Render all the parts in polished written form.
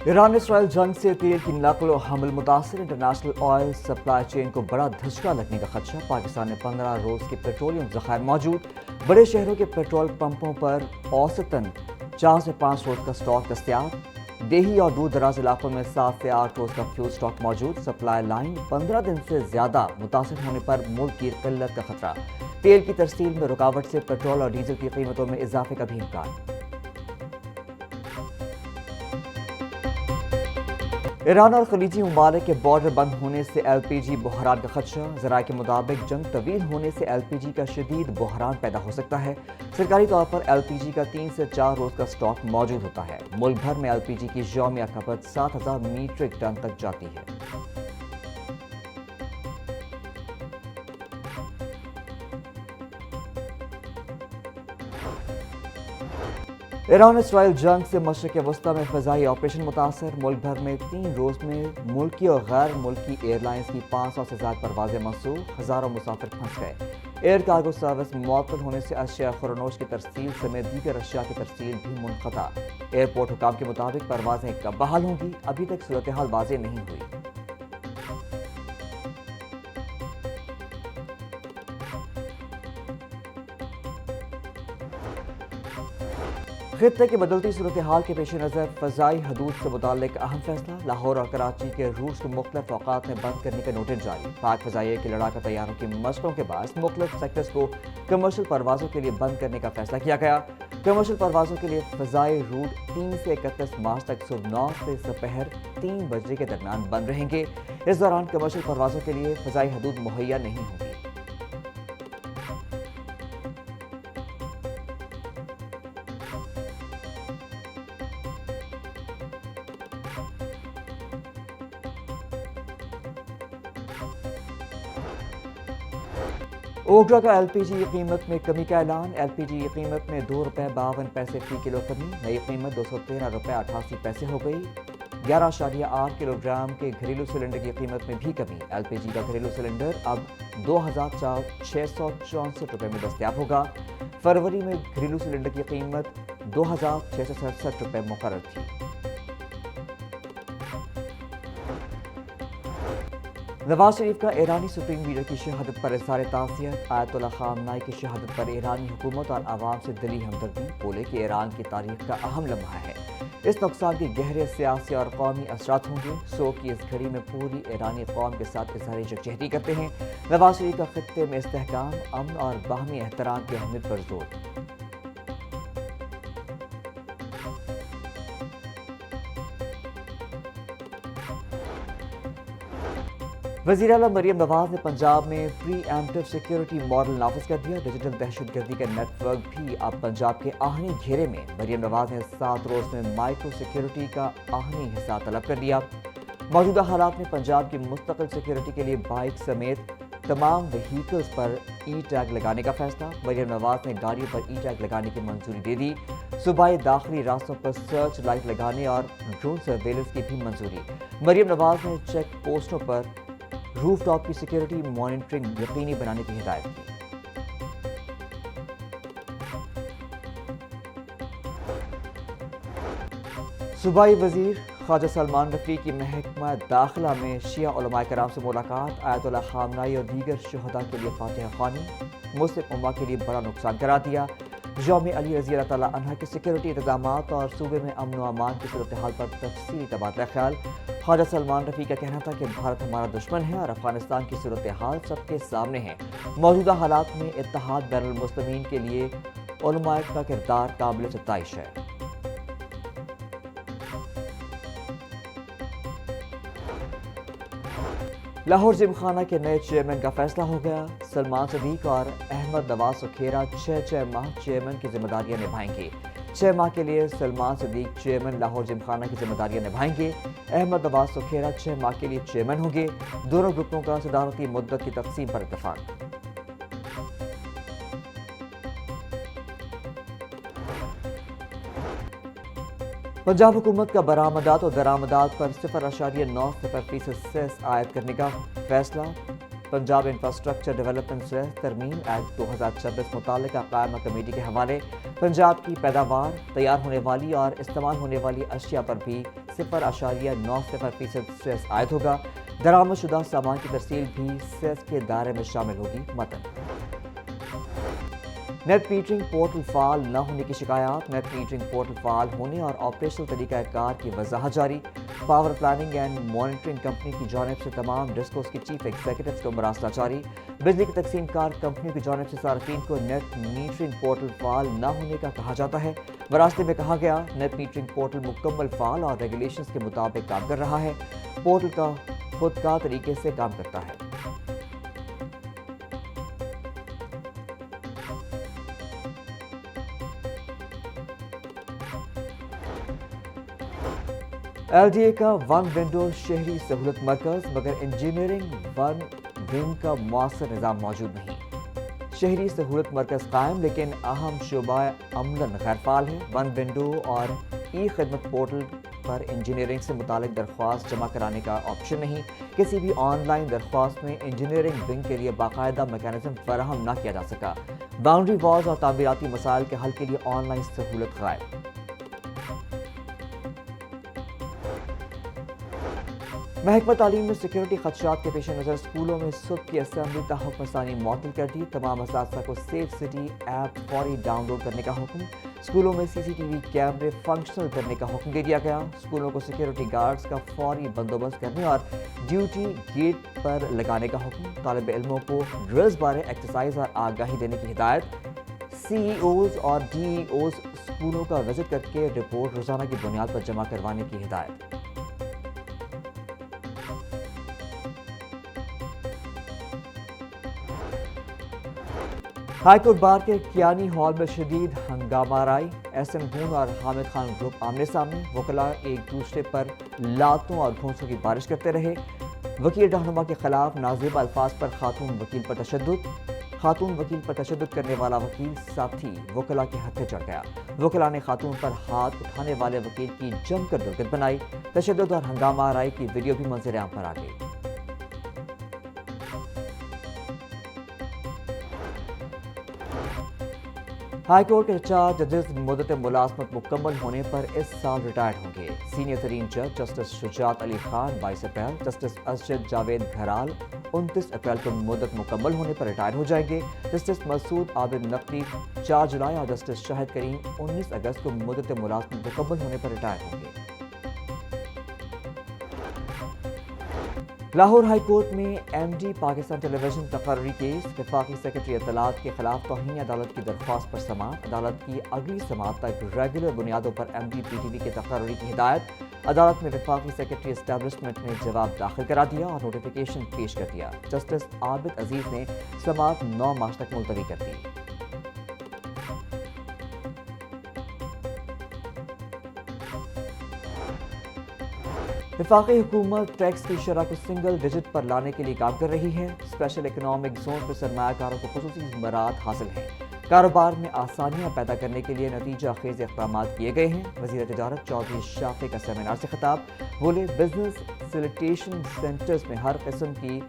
Iran Israel जंग से तेल की नकल और हमल मुतासर इंटरनेशनल ऑयल सप्लाई चेन को बड़ा धचका लगने का खदशा। पाकिस्तान में 15 रोज के पेट्रोलियम जखायर मौजूद। बड़े शहरों के पेट्रोल पंपों पर औसतन 4 से 5 रोज का स्टॉक दस्तियाब। देही और दूर दराज इलाकों में 7 से 8 रोज का फ्यूल स्टॉक मौजूद। सप्लाई लाइन 15 दिन से ज्यादा मुतासर होने पर मुल्क की किल्लत का खतरा। तेल की तरसील में रुकावट से पेट्रोल और डीजल की कीमतों में इजाफे का भी इम्कान। ईरान और खलीजी ममालिक के बॉर्डर बंद होने से LPG बहरान का खदशा। ज़राए के मुताबिक जंग तवील होने से LPG का शदीद बहरान पैदा हो सकता है। सरकारी तौर पर LPG का 3 से 4 रोज का स्टॉक मौजूद होता है। मुल्क भर में LPG की यौमिया खपत 7,000 मीट्रिक टन तक जाती है। ईरान इसराइल जंग से मशरक़ वस्ती में फ़ज़ाई ऑपरेशन मुतासर। मुल्क भर में 3 रोज में मुल्की और गैर मुल्की एयरलाइंस की 500 से ज़्यादा परवाज़ें मनसूख। हज़ारों मुसाफिर फंस गए। एयर कार्गो सर्विस मुअत्तल होने से अशिया खुरनोश की तरसील समेत दीगर अशिया की तरसील भी मुनक़ता। एयरपोर्ट हुकाम के मुताबिक परवाज़ें कब बहाल होंगी, अभी तक सूरत हाल वाज़ेह नहीं हुई। खित्ते की बदलती सूरत हाल के पेश नज़र फ़ज़ाई हदूद से मुताल्लिक अहम फैसला। लाहौर और कराची के रूस को मुख्तलिफ औक़ात में बंद करने का नोटिस जारी। पाक फ़ज़ाइया की लड़ाका तैयारों की मशक़ों के बाद मुख्तलिफ सेक्टर्स को कमर्शल परवाज़ों के लिए बंद करने का फैसला किया गया। कमर्शल परवाज़ों के लिए फ़ज़ाई रूट 3 से 31 मार्च तक सुबह 9 से दोपहर 3 बजे के दरमियान बंद रहेंगे। इस दौरान कमर्शल परवाज़ों के लिए फ़ज़ाई हदूद मुहैया नहीं होंगी। ओगरा का LPG की कीमत में कमी का ऐलान। LPG की कीमत में ₹2.52 फी किलो कमी। नई कीमत ₹213.88 हो गई। 11.8 किलोग्राम के घरेलू सिलेंडर की कीमत में भी कमी। LPG का घरेलू सिलेंडर अब ₹2,664 में दस्तयाब होगा। फरवरी में घरेलू सिलेंडर की कीमत ₹2,667 मुकर्रर थी। नवाज शरीफ का ईरानी सुप्रीम लीडर की शहादत पर इज़हार ताज़ियत। आयतुल्लाह ख़ामनाई की शहादत पर ईरानी हुकूमत और आवाम से दिली हमदर्दी। बोले कि ईरान की तारीख का अहम लम्हा है। इस नुकसान के गहरे सियासी और कौमी असरात होंगे। शोक की इस घड़ी में पूरी ईरानी कौम के साथ इज़हार यकजहती करते हैं। नवाज शरीफ का खित्ते में इस्तेहकाम, अमन और बाहमी एहतराम की अहमियत पर जोर। वज़ीर आला मरियम नवाज ने पंजाब में प्री एम्प्टिव सिक्योरिटी मॉडल नाफिज कर दिया। डिजिटल दहशतगर्दी का नेटवर्क भी अब पंजाब के आहनी घेरे में। मरियम नवाज ने 7 रोज में माइक्रो सिक्योरिटी का आहनी हिस्सा तलब कर लिया। मौजूदा हालात में पंजाब की मुस्तकिल सिक्योरिटी के लिए बाइक समेत तमाम व्हीकल्स पर ई-टैग लगाने का फैसला। मरियम नवाज ने गाड़ियों पर ई-टैग लगाने की मंजूरी दे दी। सूबाई दाखिली रास्तों पर सर्च लाइट लगाने और ड्रोन सर्वेलेंस की भी मंजूरी। मरियम नवाज ने चेक पोस्टों पर रूफ टॉप की सिक्योरिटी मॉनिटरिंग यकीनी बनाने की हिदायत की। सूबाई वजीर ख्वाजा सलमान रफी की महकमा दाखिला में शिया उलमाए कराम से मुलाकात। आयतुल्लाह ख़ामनाई और दीगर शुहदा के लिए फातिहा ख्वानी। मुस्लिम उम्मा के लिए बड़ा नुकसान करा दिया। यौम अली रज़ी अल्लाह तआला अन्हा के सिक्योरिटी इंतजामात और सूबे में अमन व अमान की सूरत हाल पर तफसीली तबादला ख्याल। ख्वाजा सलमान रफ़ी का कहना था कि भारत हमारा दुश्मन है और अफगानिस्तान की सूरत हाल सबके सामने है। मौजूदा हालात में इत्तेहाद बैनुल मुस्लिमीन के लिए उलमाए का किरदार काबिल सताइश है। लाहौर जिमखाना के नए चेयरमैन का फैसला हो गया। सलमान सदीक और अहमद नवाज सुखेरा 6 माह चेयरमैन की जिम्मेदारियां निभाएंगे। 6 माह के लिए सलमान सदीक चेयरमैन लाहौर जिमखाना की जिम्मेदारियां निभाएंगे। अहमद नवाज सुखेरा 6 माह के लिए चेयरमैन होंगे। दोनों ग्रुपों का सदारती मुद्दत की तकसीम पर इत्तेफाक। पंजाब हुकूमत का बरामदात और दरामदात पर 0.90% सेस आयद करने का फैसला। पंजाब इंफ्रास्ट्रक्चर डेवलपमेंट से तरमीम एक्ट 2026 मुतालिका कायमा कमेटी के हवाले पंजाब की पैदावार, तैयार होने वाली और इस्तेमाल होने वाली अशिया पर भी 0.90% सेस आयद होगा। दरामदशुदा सामान की तरसील भी सेस के दायरे में शामिल होगी। मतन नेट मीटरिंग पोर्टल फाल न होने की शिकायत, नेट मीटरिंग पोर्टल फाल होने और ऑपरेशनल तरीक़ाकार की वजाहत जारी। Power planning and monitoring company की जानिब से तमाम डिस्कोस की चीफ एग्जीक्यूटिव्स को मरासला जारी। बिजली की तकसीम कार कंपनियों की जानिब से सार्फिन को नेट मीटरिंग पोर्टल फाल न होने का कहा जाता है। मरासले में कहा गया, नेट मीटरिंग पोर्टल मुकम्मल फाल और रेगुलेशंस के मुताबिक काम कर रहा है। पोर्टल का खुदकार तरीके से काम करता है। LDA का वन विंडो शहरी सहूलत मरकज, मगर इंजीनियरिंग वन विंग का मुआसर निज़ाम मौजूद नहीं। शहरी सहूलत मरकज कायम, लेकिन अहम शोबा अमलन गैर फाल है। वन विंडो और ई खिदमत पोर्टल पर इंजीनियरिंग से मुतालिक दरख्वास्त जमा कराने का ऑप्शन नहीं। किसी भी ऑनलाइन दरख्वास्त में इंजीनियरिंग विंग के लिए बाकायदा मैकेनिज्म फराहम न किया जा सका। बाउंड्री वॉल्स और तामीराती मसाइल के हल के लिए ऑनलाइन सहूलत गायब। महकमा तालीम ने सिक्योरिटी खदशात के पेश नज़र स्कूलों में सुबह की असम्बली तहफ़्फ़ुज़ सानी मअतल कर दी। तमाम असातिज़ा को सेफ सिटी ऐप फौरी डाउनलोड करने का हुक्म। स्कूलों में CCTV कैमरे फंक्शनल करने का हुक्म दे दिया गया। स्कूलों को सिक्योरिटी गार्ड्स का फौरी बंदोबस्त करने और ड्यूटी गेट पर लगाने का हुक्म। तालिब इल्मों को ड्रिल्स बारे एक्सरसाइज और आगाही देने की हिदायत। CEOs और DEOs स्कूलों का विजिट करके रिपोर्ट रोज़ाना की बुनियाद पर जमा करवाने की हिदायत। हाईकोर्ट बार के कियानी हॉल में शदीद हंगामा राई। SM गून और हामिद खान ग्रुप आमने सामने। वकला एक दूसरे पर लातों और घूंसों की बारिश करते रहे। वकील रहनुमा के खिलाफ नाज़ेब अल्फाज पर खातून वकील पर तशद्दुद। खातून वकील पर तशद्दुद करने वाला वकील साथी वकला के हत्थे चढ़ गया। वकला ने खातून पर हाथ उठाने वाले वकील की जमकर दुर्गत बनाई। तशद्दुद और हंगामा राई की वीडियो भी मंजर आम पर आ गई। हाई कोर्ट के 4 जजेस मुद्दत मुलाजमत मुकम्मल होने पर इस साल रिटायर्ड होंगे। सीनियर तरीन जज जस्टिस शुजात अली खान 22 अप्रैल, जस्टिस असजद जावेद घराल 29 अप्रैल को मुद्दत मुकम्मल होने पर रिटायर हो जाएंगे। जस्टिस मसूद आबिद नकवी 4 जुलाई और जस्टिस शाहिद करीम 19 अगस्त को मुद्दत मुलाजमत मुकम्मल होने पर रिटायर होंगे। लाहौर हाई कोर्ट में MD पाकिस्तान टेलीविजन तकर्री केस। वफाकी सेक्रेटरी इत्तलात के खिलाफ तौहीन अदालत की दरख्वास्त पर समाअत। अदालत की अगली समाअत तक रेगुलर बुनियादों पर MD PTV के तकर्री की हिदायत। अदालत में वफाकी सेक्रेटरी एस्टैब्लिशमेंट ने जवाब दाखिल करा दिया और नोटिफिकेशन पेश कर दिया। जस्टिस आबिद अजीज ने समाअत 9 मार्च तक मुलतवी कर दी। वफाकी हुकूमत टैक्स की शरह को सिंगल डिजिट पर लाने के लिए काम कर रही है। स्पेशल इकनॉमिक जोन पर सरमायाकारों को खुसूसी मराहत हासिल हैं। कारोबार में आसानियां पैदा करने के लिए नतीजा खेज इक़दाम किए गए हैं। वज़ीर तिजारत चौधरी शाफी का सेमिनार से खिताब। बोले, बिजनेस फैसिलिटेशन सेंटर्स में हर किस्म की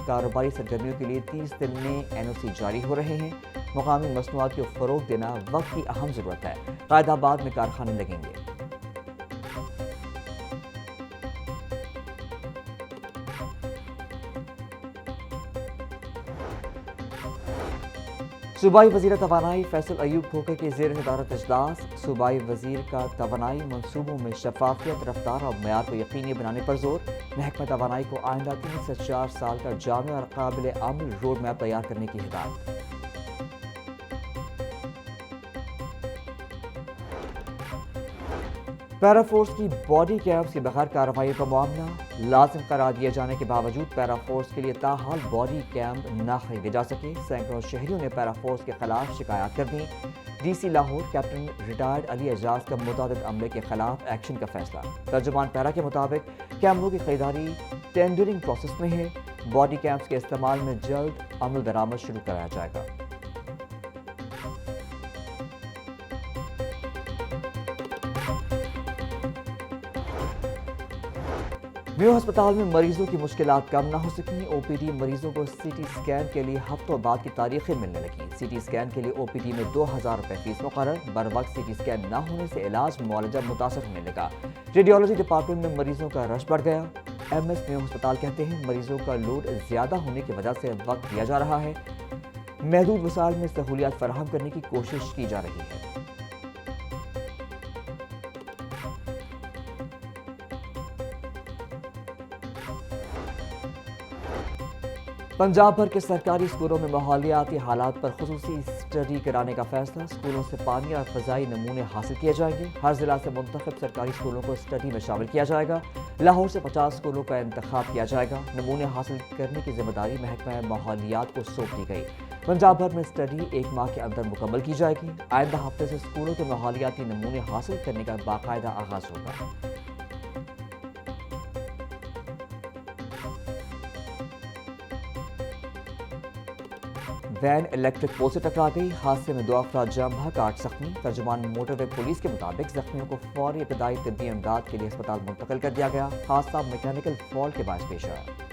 कारोबारी सरगर्मियों के लिए 30 दिन में NOC जारी हो रहे हैं। मुकामी मसनूआत को फ़रोग देना वक्त की अहम ज़रूरत है। कायदाबाद में कारखाने लगेंगे। सूबाई वज़ीर तवानाई फैसल अयूब खोखर के ज़ेर सदारत इजलास। सूबाई वज़ीर का तवानाई मनसूबों में शफाफियत, रफ्तार और मयार को यकीनी बनाने पर जोर। महकमा तवानाई को आइंदा 3 से 4 साल का जामे और काबिल अमल रोड मैप तैयार करने की हिदायत। पैरा फोर्स की बॉडी कैम्प्स की बगैर कार्रवाई का मामला। लाजिम करार दिए जाने के बावजूद पैरा फोर्स के लिए ताहाल बॉडी कैम्प न खरीदे जा सके। सैकड़ों शहरियों ने पैरा फोर्स के खिलाफ शिकायत कर दी। DC Lahore captain retired Ali Ejaz का मुतादिद अमले के खिलाफ एक्शन का फैसला। तर्जुमान पैरा के मुताबिक कैमरों की खरीदारी टेंडरिंग प्रोसेस में है। बॉडी कैम्प्स के इस्तेमाल में जल्द अमल दरामद शुरू कराया जाएगा। میو ہسپتال میں مریضوں کی مشکلات کم نہ ہو سکیں، او پی ڈی مریضوں کو سی ٹی اسکین کے لیے ہفتوں بعد کی تاریخیں ملنے لگیں۔ سی ٹی اسکین کے لیے او پی ڈی میں 2000 روپے فیس مقرر، بر وقت سی ٹی اسکین نہ ہونے سے علاج معالجہ متاثر ہونے لگا۔ ریڈیولوجی ڈپارٹمنٹ میں مریضوں کا رش بڑھ گیا۔ ایم ایس میو ہسپتال کہتے ہیں مریضوں کا لوڈ زیادہ ہونے کی وجہ سے وقت دیا جا رہا ہے، محدود وسائل میں سہولیات فراہم کرنے کی کوشش کی جا رہی ہے۔ پنجاب بھر کے سرکاری اسکولوں میں ماحولیاتی حالات پر خصوصی اسٹڈی کرانے کا فیصلہ، اسکولوں سے پانی اور فضائی نمونے حاصل کیے جائیں گے۔ ہر ضلع سے منتخب سرکاری اسکولوں کو اسٹڈی میں شامل کیا جائے گا۔ لاہور سے 50 اسکولوں کا انتخاب کیا جائے گا۔ نمونے حاصل کرنے کی ذمہ داری محکمہ ماحولیات کو سونپ دی گئی۔ پنجاب بھر میں اسٹڈی 1 ماہ کے اندر مکمل کی جائے گی۔ آئندہ ہفتے سے اسکولوں کے ماحولیاتی نمونے حاصل کرنے کا باقاعدہ آغاز ہوگا۔ وین الیکٹرک پول سے ٹکرا گئی، حادثے میں 2 افراد جاں بحق، 8 زخمی۔ ترجمان موٹر وے پولیس کے مطابق زخمیوں کو فوری ابتدائی طبی امداد کے لیے ہسپتال منتقل کر دیا گیا۔ حادثہ میکینیکل فالٹ کے باعث پیش آیا۔